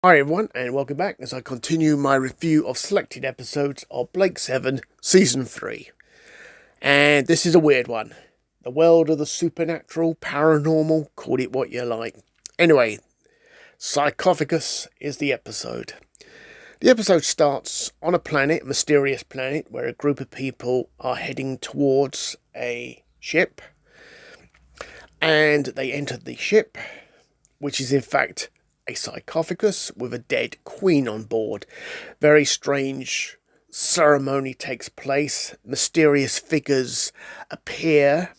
Hi everyone, and welcome back as I continue my review of selected episodes of Blake 7 Season 3. And this is a weird one. The world of the supernatural, paranormal, call it what you like. Anyway, Sarcophagus is the episode. The episode starts on a planet, a mysterious planet, where a group of people are heading towards a ship. And they enter the ship, which is in fact a sarcophagus with a dead queen on board. Very strange ceremony takes place. Mysterious figures appear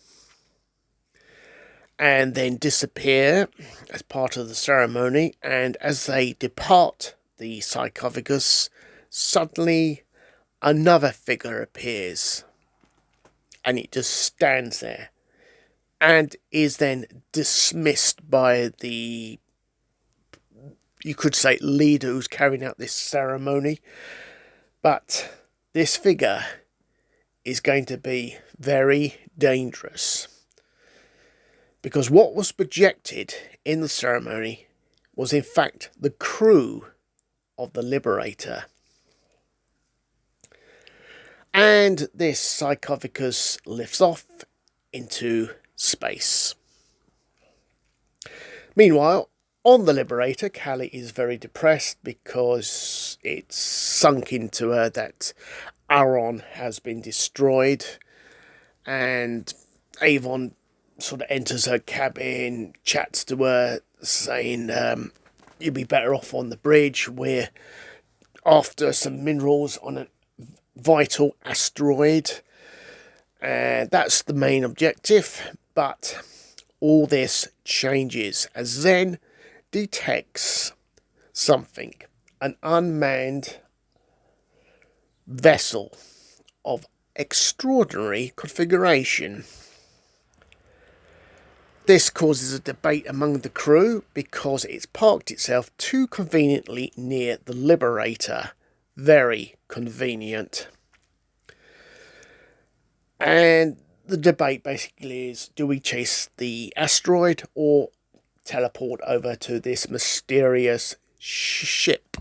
and then disappear as part of the ceremony. And as they depart the sarcophagus, suddenly another figure appears. And it just stands there. And is then dismissed by the, you could say, leader who's carrying out this ceremony. But this figure is going to be very dangerous, because what was projected in the ceremony was in fact the crew of the Liberator. And this sarcophagus lifts off into space. Meanwhile, on the Liberator, Callie is very depressed because it's sunk into her that Aaron has been destroyed, and Avon sort of enters her cabin, chats to her, saying, you'd be better off on the bridge. We're after some minerals on a vital asteroid. That's the main objective, but all this changes as Zen detects something, an unmanned vessel of extraordinary configuration. This causes a debate among the crew because it's parked itself too conveniently near the Liberator. Very convenient. And the debate basically is, do we chase the asteroid or teleport over to this mysterious ship?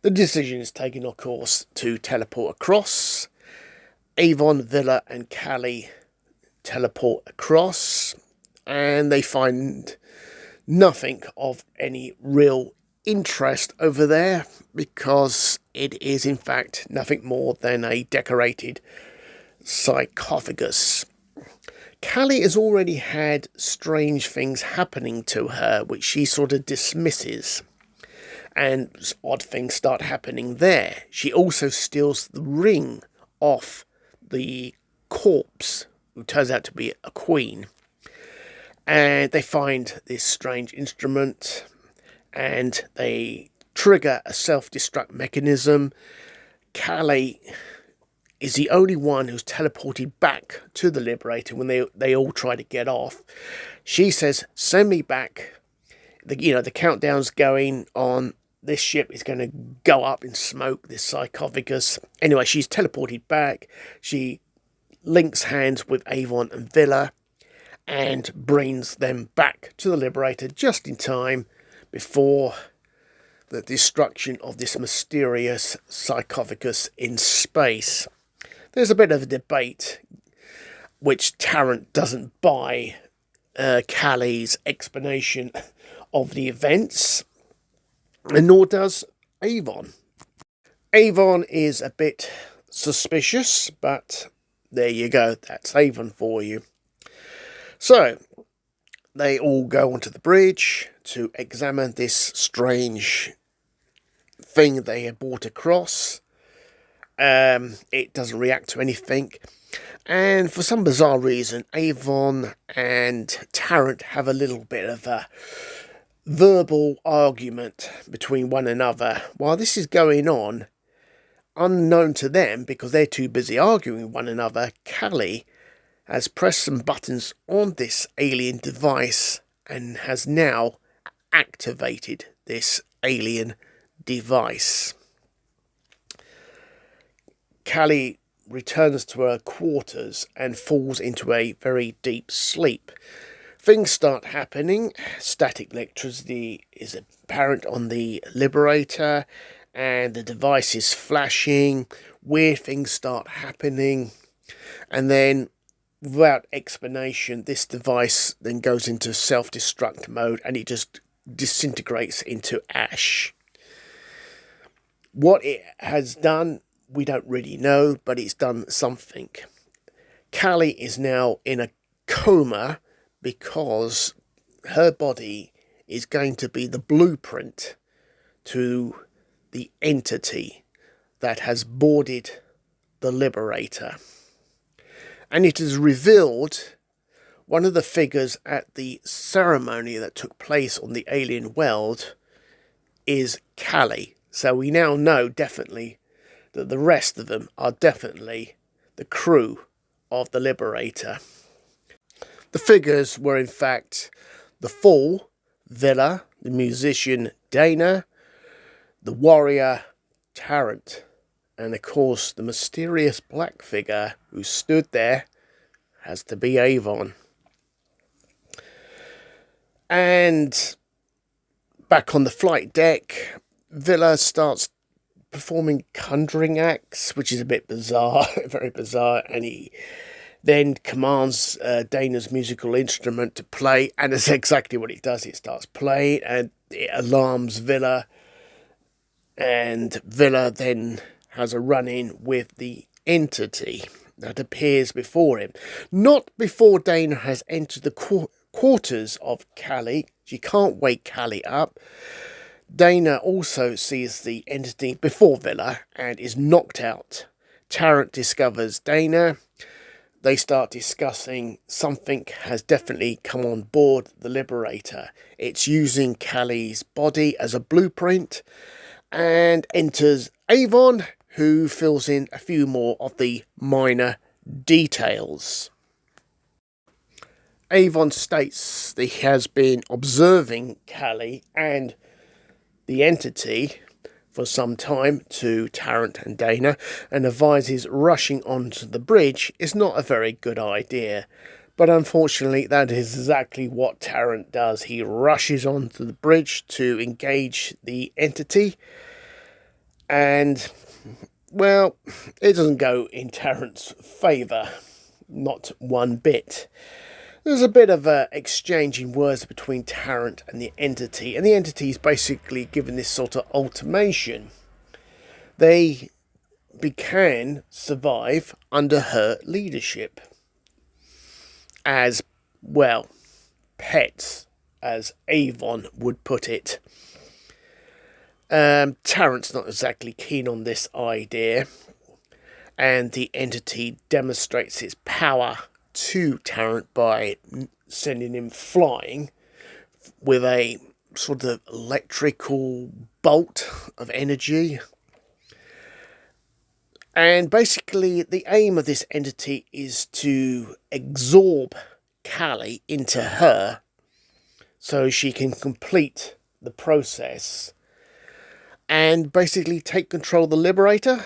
The decision is taken, of course, to teleport across. Avon, Villa and Callie teleport across, and they find nothing of any real interest over there, because it is in fact nothing more than a decorated sarcophagus. Callie has already had strange things happening to her, which she sort of dismisses, and odd things start happening there. She also steals the ring off the corpse, who turns out to be a queen, and they find this strange instrument, and they trigger a self-destruct mechanism. Callie is the only one who's teleported back to the Liberator when they all try to get off. She says, send me back. The countdown's going on. This ship is going to go up in smoke, this sarcophagus. Anyway, she's teleported back. She links hands with Avon and Villa and brings them back to the Liberator just in time before the destruction of this mysterious sarcophagus in space. There's a bit of a debate, which Tarrant doesn't buy Callie's explanation of the events, and nor does Avon. Avon is a bit suspicious, but there you go, that's Avon for you. So, they all go onto the bridge to examine this strange thing they had brought across. It doesn't react to anything, and for some bizarre reason, Avon and Tarrant have a little bit of a verbal argument between one another. While this is going on, unknown to them, because they're too busy arguing with one another, Callie has pressed some buttons on this alien device and has now activated this alien device. Callie returns to her quarters and falls into a very deep sleep. Things start happening. Static electricity is apparent on the Liberator, and the device is flashing. Weird things start happening, and then, without explanation, this device then goes into self-destruct mode, and it just disintegrates into ash. What it has done, we don't really know, but it's done something. Callie is now in a coma because her body is going to be the blueprint to the entity that has boarded the Liberator. And it is revealed one of the figures at the ceremony that took place on the alien world is Callie. So we now know definitely that the rest of them are definitely the crew of the Liberator. The figures were in fact the Fool, Villa, the musician Dana, the warrior Tarrant, and of course the mysterious black figure who stood there has to be Avon. And back on the flight deck, Villa starts performing conjuring acts, which is a bit bizarre, very bizarre, and he then commands Dana's musical instrument to play, and that's exactly what it does. It starts playing, and it alarms Villa, and Villa then has a run-in with the entity that appears before him. Not before Dana has entered the quarters of Callie. She can't wake Callie up. Dana also sees the entity before Villa and is knocked out. Tarrant discovers Dana. They start discussing something has definitely come on board the Liberator. It's using Callie's body as a blueprint, and enters Avon, who fills in a few more of the minor details. Avon states that he has been observing Callie and the entity for some time to Tarrant and Dana, and advises rushing onto the bridge is not a very good idea. But unfortunately, that is exactly what Tarrant does. He rushes onto the bridge to engage the entity, and, well, it doesn't go in Tarrant's favour, not one bit. There's a bit of exchanging words between Tarrant and the entity, and the entity is basically given this sort of ultimatum. They can survive under her leadership as, well, pets, as Avon would put it. Tarrant's not exactly keen on this idea, and the entity demonstrates its power to Tarrant by sending him flying with a sort of electrical bolt of energy. And basically the aim of this entity is to absorb Callie into her so she can complete the process and basically take control of the Liberator,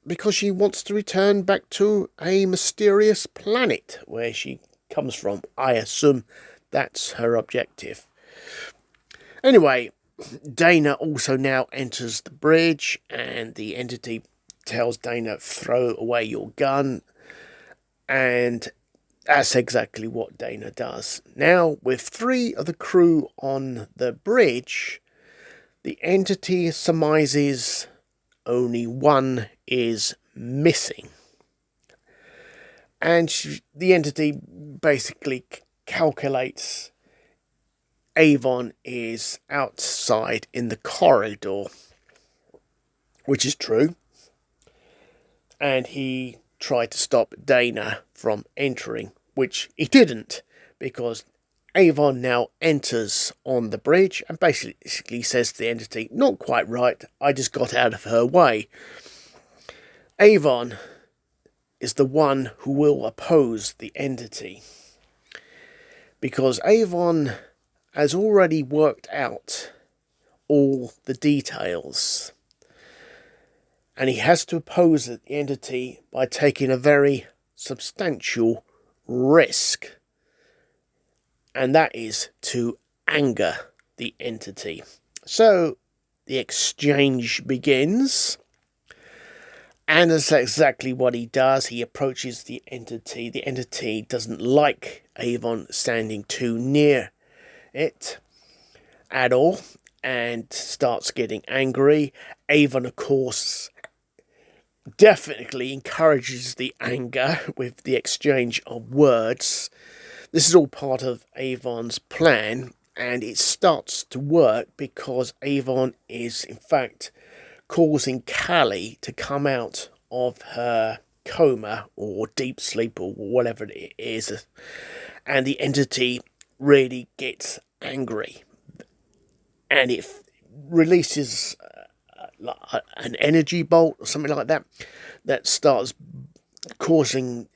because she wants to return back to a mysterious planet where she comes from. I assume that's her objective. Anyway, Dana also now enters the bridge, and the entity tells Dana, throw away your gun, and that's exactly what Dana does. Now, with 3 of the crew on the bridge, the entity surmises only one is missing. And the entity basically calculates Avon is outside in the corridor, which is true. And he tried to stop Dana from entering, which he didn't, because Avon now enters on the bridge and basically says to the entity, not quite right, I just got out of her way. Avon is the one who will oppose the entity, because Avon has already worked out all the details, and he has to oppose the entity by taking a very substantial risk. and that is to anger the entity. So the exchange begins, and that's exactly what he does. He approaches the entity. The entity doesn't like Avon standing too near it at all and starts getting angry. Avon, of course, definitely encourages the anger with the exchange of words. This is all part of Avon's plan, and it starts to work because Avon is, in fact, causing Callie to come out of her coma or deep sleep or whatever it is, and the entity really gets angry, and it releases an energy bolt or something like that that starts causing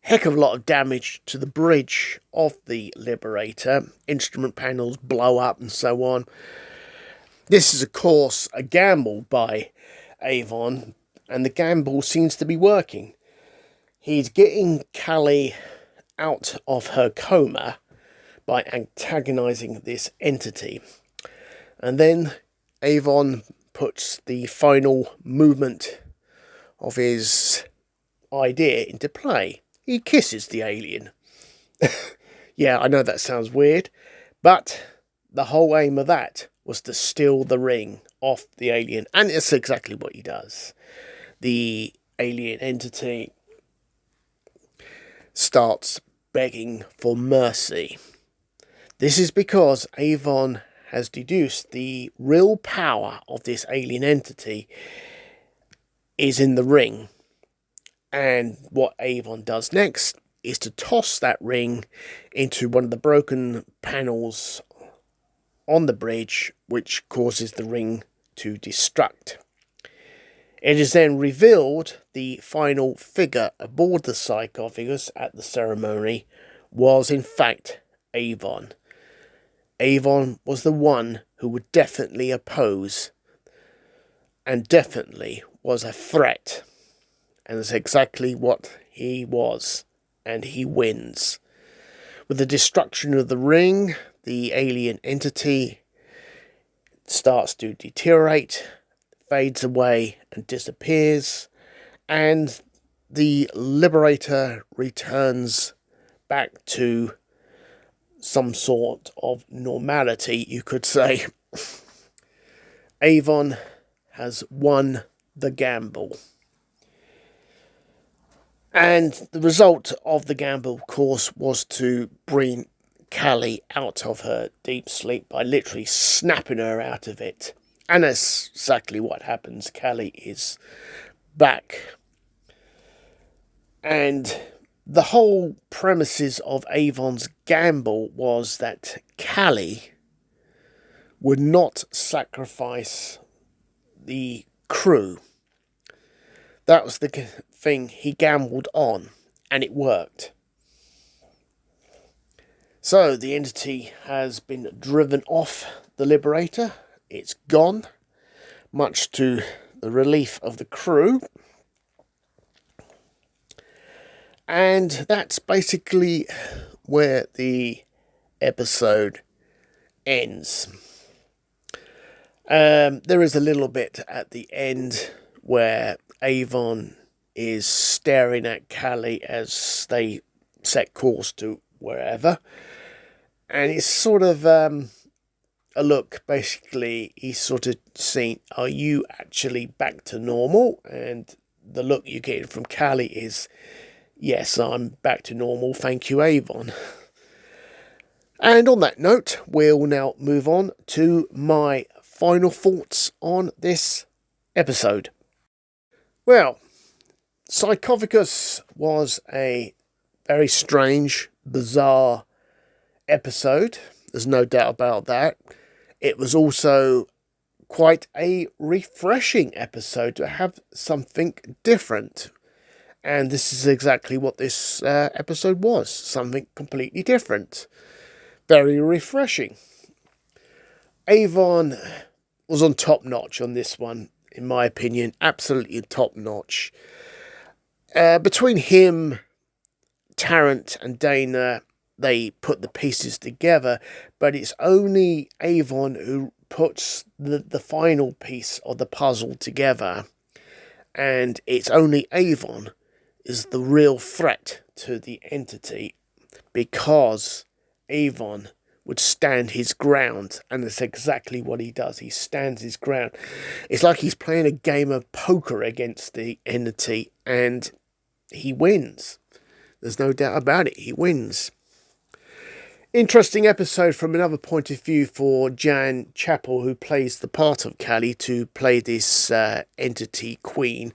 heck of a lot of damage to the bridge of the Liberator. Instrument panels blow up and so on. This is, of course, a gamble by Avon, and the gamble seems to be working. He's getting Callie out of her coma by antagonizing this entity. And then Avon puts the final movement of his idea into play. He kisses the alien. Yeah, I know that sounds weird, but the whole aim of that was to steal the ring off the alien, and it's exactly what he does. The alien entity starts begging for mercy. This is because Avon has deduced the real power of this alien entity is in the ring. And what Avon does next is to toss that ring into one of the broken panels on the bridge, which causes the ring to destruct. It is then revealed the final figure aboard the sarcophagus at the ceremony was in fact Avon. Avon was the one who would definitely oppose and definitely was a threat. And that's exactly what he was. And he wins. With the destruction of the ring, the alien entity starts to deteriorate, fades away and disappears. And the Liberator returns back to some sort of normality, you could say. Avon has won the gamble. And the result of the gamble, of course, was to bring Callie out of her deep sleep by literally snapping her out of it. And that's exactly what happens. Callie is back. And the whole premises of Avon's gamble was that Callie would not sacrifice the crew. That was the thing he gambled on, and it worked. So the entity has been driven off the Liberator. It's gone, much to the relief of the crew. And that's basically where the episode ends. There is a little bit at the end where Avon is staring at Callie as they set course to wherever. And it's sort of a look, basically, he's sort of saying, are you actually back to normal? And the look you get from Callie is, yes, I'm back to normal, thank you, Avon. And on that note, we'll now move on to my final thoughts on this episode. Well, Sarcophagus was a very strange, bizarre episode. There's no doubt about that. It was also quite a refreshing episode to have something different. And this is exactly what this episode was. Something completely different. Very refreshing. Avon was on top notch on this one, in my opinion. Absolutely top notch. Between him, Tarrant and Dana, they put the pieces together, but it's only Avon who puts the final piece of the puzzle together, and it's only Avon is the real threat to the entity, because Avon would stand his ground, and that's exactly what he does. He stands his ground. It's like he's playing a game of poker against the entity, and he wins. There's no doubt about it. He wins. Interesting episode from another point of view for Jan Chappell, who plays the part of Callie, to play this entity queen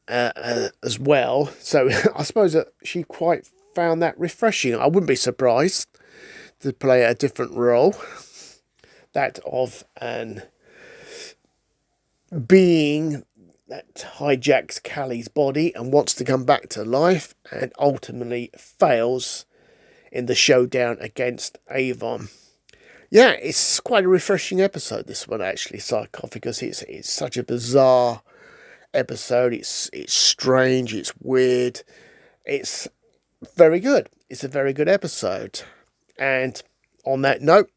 as well. So I suppose that she quite found that refreshing. I wouldn't be surprised to play a different role, that of an being that hijacks Callie's body and wants to come back to life, and ultimately fails in the showdown against Avon. Yeah, it's quite a refreshing episode, this one, actually, Sarcophagus. It's such a bizarre episode. It's strange, it's weird, it's very good. It's a very good episode. And on that note,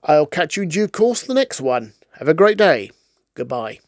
I'll catch you in due course the next one. Have a great day. Goodbye.